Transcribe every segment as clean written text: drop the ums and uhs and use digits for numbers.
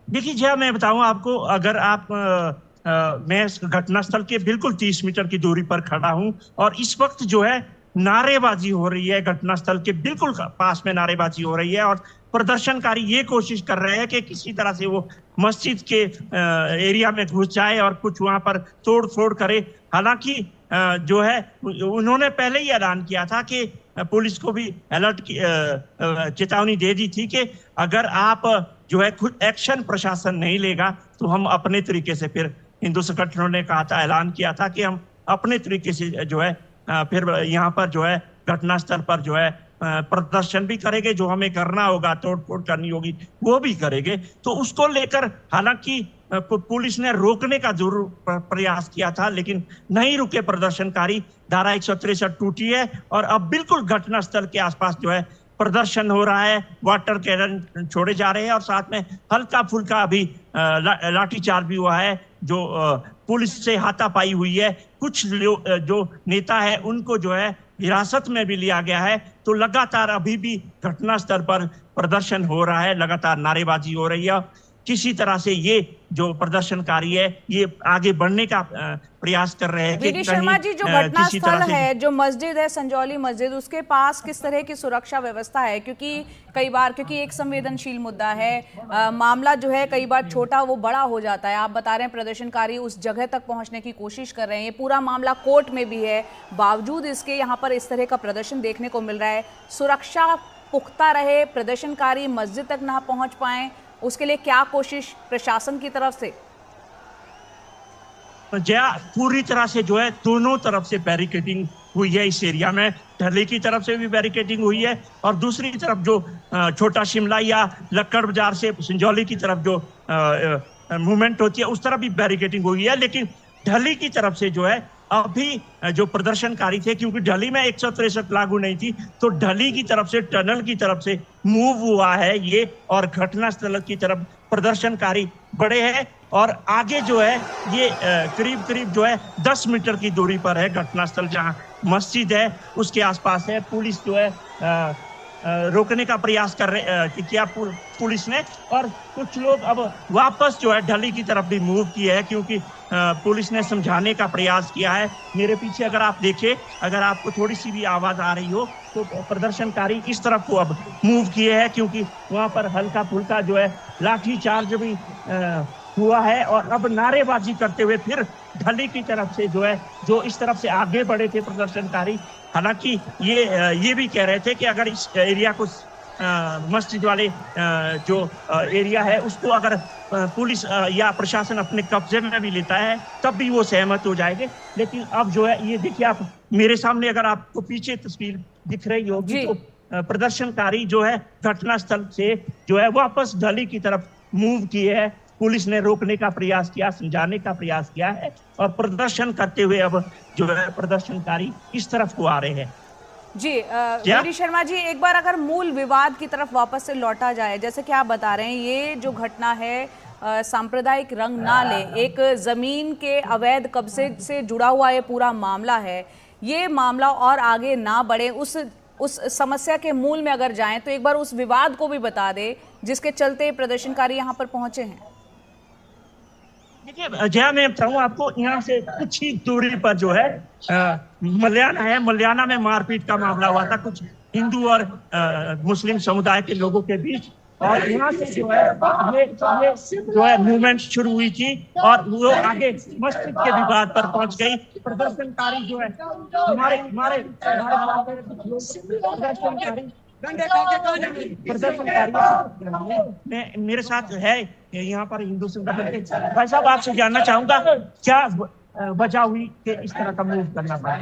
देखिए जया, मैं बताऊं आपको, अगर आप मैं घटनास्थल के बिल्कुल 30 मीटर की दूरी पर खड़ा हूं और इस वक्त जो है नारेबाजी हो रही है, घटनास्थल के बिल्कुल पास में नारेबाजी हो रही है और प्रदर्शनकारी ये कोशिश कर रहे हैं कि किसी तरह से वो मस्जिद के एरिया में घुस जाए और कुछ वहां पर तोड़ फोड़ करे। हालांकि जो है उन्होंने पहले ही ऐलान किया था कि पुलिस को भी अलर्ट की चेतावनी दे दी थी कि अगर आप जो है खुद एक्शन प्रशासन नहीं लेगा तो हम अपने तरीके से, फिर हिंदू संगठनों ने कहा था, ऐलान किया था कि हम अपने तरीके से जो है फिर यहाँ पर जो है घटनास्थल पर जो है प्रदर्शन भी करेंगे, जो हमें करना होगा, तोड़ फोड़ करनी होगी वो भी करेंगे। तो उसको लेकर हालांकि पुलिस ने रोकने का जरूर प्रयास किया था, लेकिन नहीं रुके प्रदर्शनकारी। धारा 163 टूटी है और अब बिल्कुल घटनास्थल के आसपास जो है प्रदर्शन हो रहा है, वाटर कैनन छोड़े जा रहे हैं और साथ में हल्का फुल्का अभी लाठीचार्ज भी हुआ है, जो पुलिस से हाथापाई हुई है। कुछ जो नेता है उनको जो है हिरासत में भी लिया गया है। तो लगातार अभी भी घटनास्थल पर प्रदर्शन हो रहा है, लगातार नारेबाजी हो रही है। किसी तरह से ये जो प्रदर्शनकारी है ये आगे बढ़ने का प्रयास कर रहे हैं कि वीडी शर्मा जी, जो घटनास्थल है, जो मस्जिद है संजौली मस्जिद, उसके पास किस तरह की सुरक्षा व्यवस्था है? क्योंकि कई बार, क्योंकि एक संवेदनशील मुद्दा है, मामला जो है कई बार छोटा वो बड़ा हो जाता है। आप बता रहे हैं प्रदर्शनकारी उस जगह तक पहुंचने की कोशिश कर रहे हैं, ये पूरा मामला कोर्ट में भी है, बावजूद इसके यहाँ पर इस तरह का प्रदर्शन देखने को मिल रहा है। सुरक्षा पुख्ता रहे, प्रदर्शनकारी मस्जिद तक ना पहुंच पाए, उसके लिए क्या कोशिश प्रशासन की तरफ से? जया, पूरी तरह से जो है दोनों तरफ से बैरिकेडिंग हुई है इस एरिया में। ढली की तरफ से भी बैरिकेडिंग हुई है और दूसरी तरफ जो छोटा शिमला या लक्कड़ बाजार से संजौली की तरफ जो मूवमेंट होती है उस तरफ भी बैरिकेडिंग हुई है। लेकिन ढली की तरफ से जो है अभी जो प्रदर्शनकारी थे, क्योंकि ढली में 163 लागू नहीं थी, तो ढली की तरफ से, टनल की तरफ से मूव हुआ है ये और घटनास्थल की तरफ प्रदर्शनकारी बढ़े हैं। और आगे जो है ये करीब करीब जो है 10 मीटर की दूरी पर है घटनास्थल, जहाँ मस्जिद है उसके आसपास है। पुलिस जो है रोकने का प्रयास कर रहे किया पुलिस ने, और कुछ लोग अब वापस जो है ढली की तरफ भी मूव किए हैं, क्योंकि पुलिस ने समझाने का प्रयास किया है। मेरे पीछे अगर आप देखें, अगर आपको थोड़ी सी भी आवाज आ रही हो, तो प्रदर्शनकारी इस तरफ को अब मूव किए हैं, क्योंकि वहां पर हल्का फुल्का जो है लाठी चार्ज भी हुआ है और अब नारेबाजी करते हुए फिर ढली की तरफ से जो है, जो इस तरफ से आगे बढ़े थे प्रदर्शनकारी। हालांकि ये भी कह रहे थे कि अगर इस एरिया को मस्जिद वाले जो एरिया है उसको अगर पुलिस या प्रशासन अपने कब्जे में भी लेता है तब भी वो सहमत हो जाएंगे। लेकिन अब जो है ये देखिए, आप मेरे सामने अगर आपको पीछे तस्वीर दिख रही होगी, तो प्रदर्शनकारी जो है घटनास्थल से जो है वापस ढली की तरफ मूव किए है। पुलिस ने रोकने का प्रयास किया, समझाने का प्रयास किया है और प्रदर्शन करते हुए अब जो है प्रदर्शनकारी इस तरफ को आ रहे हैं। जी वीडी शर्मा जी, एक बार अगर मूल विवाद की तरफ वापस से लौटा जाए, जैसे कि आप बता रहे हैं ये जो घटना है सांप्रदायिक रंग ना ले, एक जमीन के अवैध कब्जे से जुड़ा हुआ ये पूरा मामला है। ये मामला और आगे ना बढ़े, उस समस्या के मूल में अगर जाएं, तो एक बार उस विवाद को भी बता दे जिसके चलते प्रदर्शनकारी यहाँ पर पहुंचे हैं। देखिए जया, मैं बताऊं आपको, यहाँ से कुछ ही दूरी पर जो है मल्याना है। मल्याना में मारपीट का मामला हुआ था कुछ हिंदू और मुस्लिम समुदाय के लोगों के बीच, और यहाँ से जो है ये जो है मूवमेंट शुरू हुई थी और वो आगे मस्जिद के विवाद पर पहुंच गई। प्रदर्शनकारी जो है हमारे हमारे प्रदर्शनकारी मेरे साथ है यहाँ पर हिंदू संगठन के भाई साहब। आपसे जानना चाहूंगा क्या वजह हुई कि इस तरह का मूव करना पड़ा?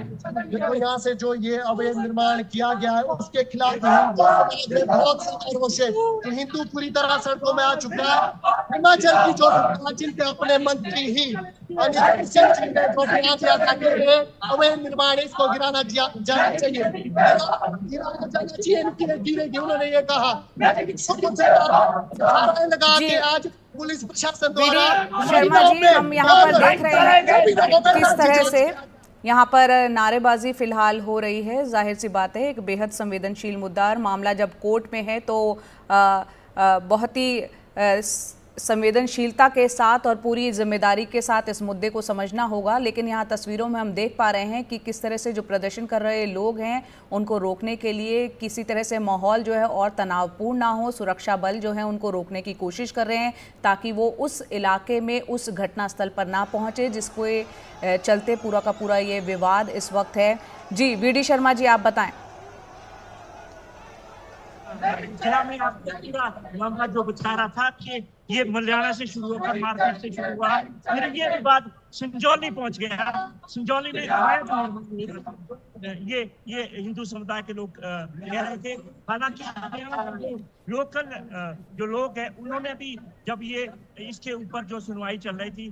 देखो, यहाँ से जो ये अवैध निर्माण किया गया है उसके खिलाफ बहुत सालों से हिंदू पूरी तरह सड़कों में आ चुका है। हिमाचल की जो जिनके अपने मंत्री ही अवैध निर्माण, इसको गिराना जाना चाहिए, गिराना जाना चाहिए। धीरे उन्होंने ये कहा लगा के आज पुलिस प्रशासन द्वारा। शर्मा जी, हम यहाँ पर देख रहे हैं किस तरह से यहाँ पर नारेबाजी फिलहाल हो रही है। जाहिर सी बात है, एक बेहद संवेदनशील मुद्दा और मामला जब कोर्ट में है तो बहुत ही संवेदनशीलता के साथ और पूरी जिम्मेदारी के साथ इस मुद्दे को समझना होगा। लेकिन यहाँ तस्वीरों में हम देख पा रहे हैं कि किस तरह से जो प्रदर्शन कर रहे लोग हैं उनको रोकने के लिए किसी तरह से माहौल जो है और तनावपूर्ण ना हो, सुरक्षा बल जो है उनको रोकने की कोशिश कर रहे हैं ताकि वो उस इलाके में उस घटनास्थल पर ना पहुंचे जिसको चलते पूरा का पूरा ये विवाद इस वक्त है। जी वीडी शर्मा जी, आप बताएं। में पूरा मामला जो बता रहा था कि ये मल्याणा से शुरू होकर मारपीट से शुरू हुआ, फिर ये विवाद संजौली पहुंच गया। संजौली में ये हिंदू समुदाय के लोग कह रहे थे। हालांकि लोकल जो लोग हैं उन्होंने भी जब ये इसके ऊपर जो सुनवाई चल रही थी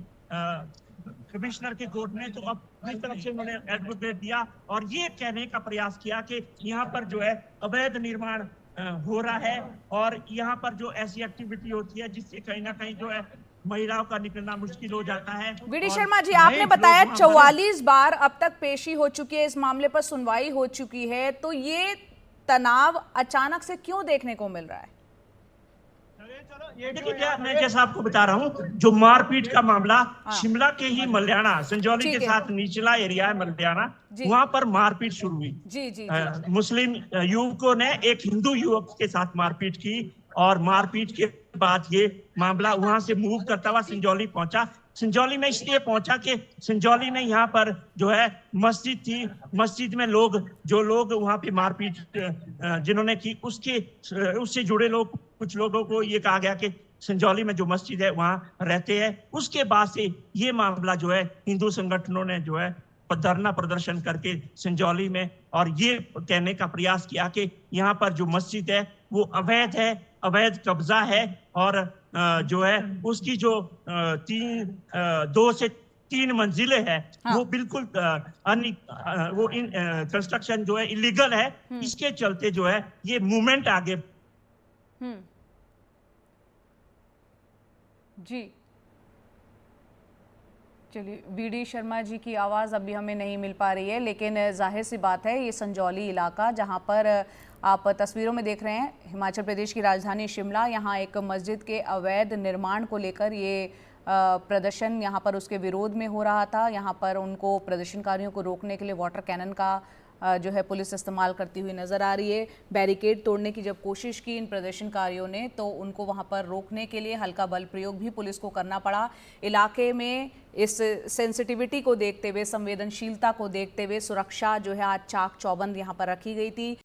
कमिश्नर के कोर्ट में, तो अपनी तरफ से उन्होंने एडवोकेट दिया और ये कहने का प्रयास किया कि यहाँ पर जो है अवैध निर्माण हो रहा है और यहाँ पर जो ऐसी एक्टिविटी होती है जिससे कहीं ना कहीं जो है महिलाओं का निकलना मुश्किल हो जाता है। वीडी शर्मा जी, आपने बताया 44 बार अब तक पेशी हो चुकी है, इस मामले पर सुनवाई हो चुकी है, तो ये तनाव अचानक से क्यों देखने को मिल रहा है? देखिए, मैं जैसा आपको बता रहा हूँ, जो मारपीट का मामला शिमला के ही मल्याणा संजौली के साथ निचला एरिया है मल्याणा, वहां पर मारपीट शुरू हुई। जी। मुस्लिम युवकों ने एक हिंदू युवक के साथ मारपीट की और मारपीट के बाद ये मामला वहां से मूव करता हुआ संजौली पहुंचा। संजौली में इसलिए पहुंचा कि संजौली में यहाँ पर जो है मस्जिद थी, मस्जिद में जो लोग वहां पे मारपीट जिन्होंने की उससे जुड़े लोग, कुछ लोगों को ये कहा गया कि संजौली में जो मस्जिद है वहां रहते हैं। उसके बाद से ये मामला जो है हिंदू संगठनों ने जो है धरना प्रदर्शन करके संजौली में और ये कहने का प्रयास किया कि यहाँ पर जो मस्जिद है वो अवैध है, अवैध कब्जा है और जो है उसकी जो 2 से 3 मंजिलें हैं वो बिल्कुल वो कंस्ट्रक्शन जो है इलीगल है। इसके चलते जो है ये मूवमेंट आगे। जी चलिए, वीडी शर्मा जी की आवाज़ अभी हमें नहीं मिल पा रही है, लेकिन जाहिर सी बात है ये संजौली इलाका जहां पर आप तस्वीरों में देख रहे हैं, हिमाचल प्रदेश की राजधानी शिमला, यहाँ एक मस्जिद के अवैध निर्माण को लेकर ये प्रदर्शन यहाँ पर उसके विरोध में हो रहा था। यहाँ पर उनको प्रदर्शनकारियों को रोकने के लिए वाटर कैनन का जो है पुलिस इस्तेमाल करती हुई नज़र आ रही है। बैरिकेड तोड़ने की जब कोशिश की इन प्रदर्शनकारियों ने तो उनको वहां पर रोकने के लिए हल्का बल प्रयोग भी पुलिस को करना पड़ा। इलाके में इस सेंसिटिविटी को देखते हुए, संवेदनशीलता को देखते हुए सुरक्षा जो है आज चाक चौबंद यहाँ पर रखी गई थी।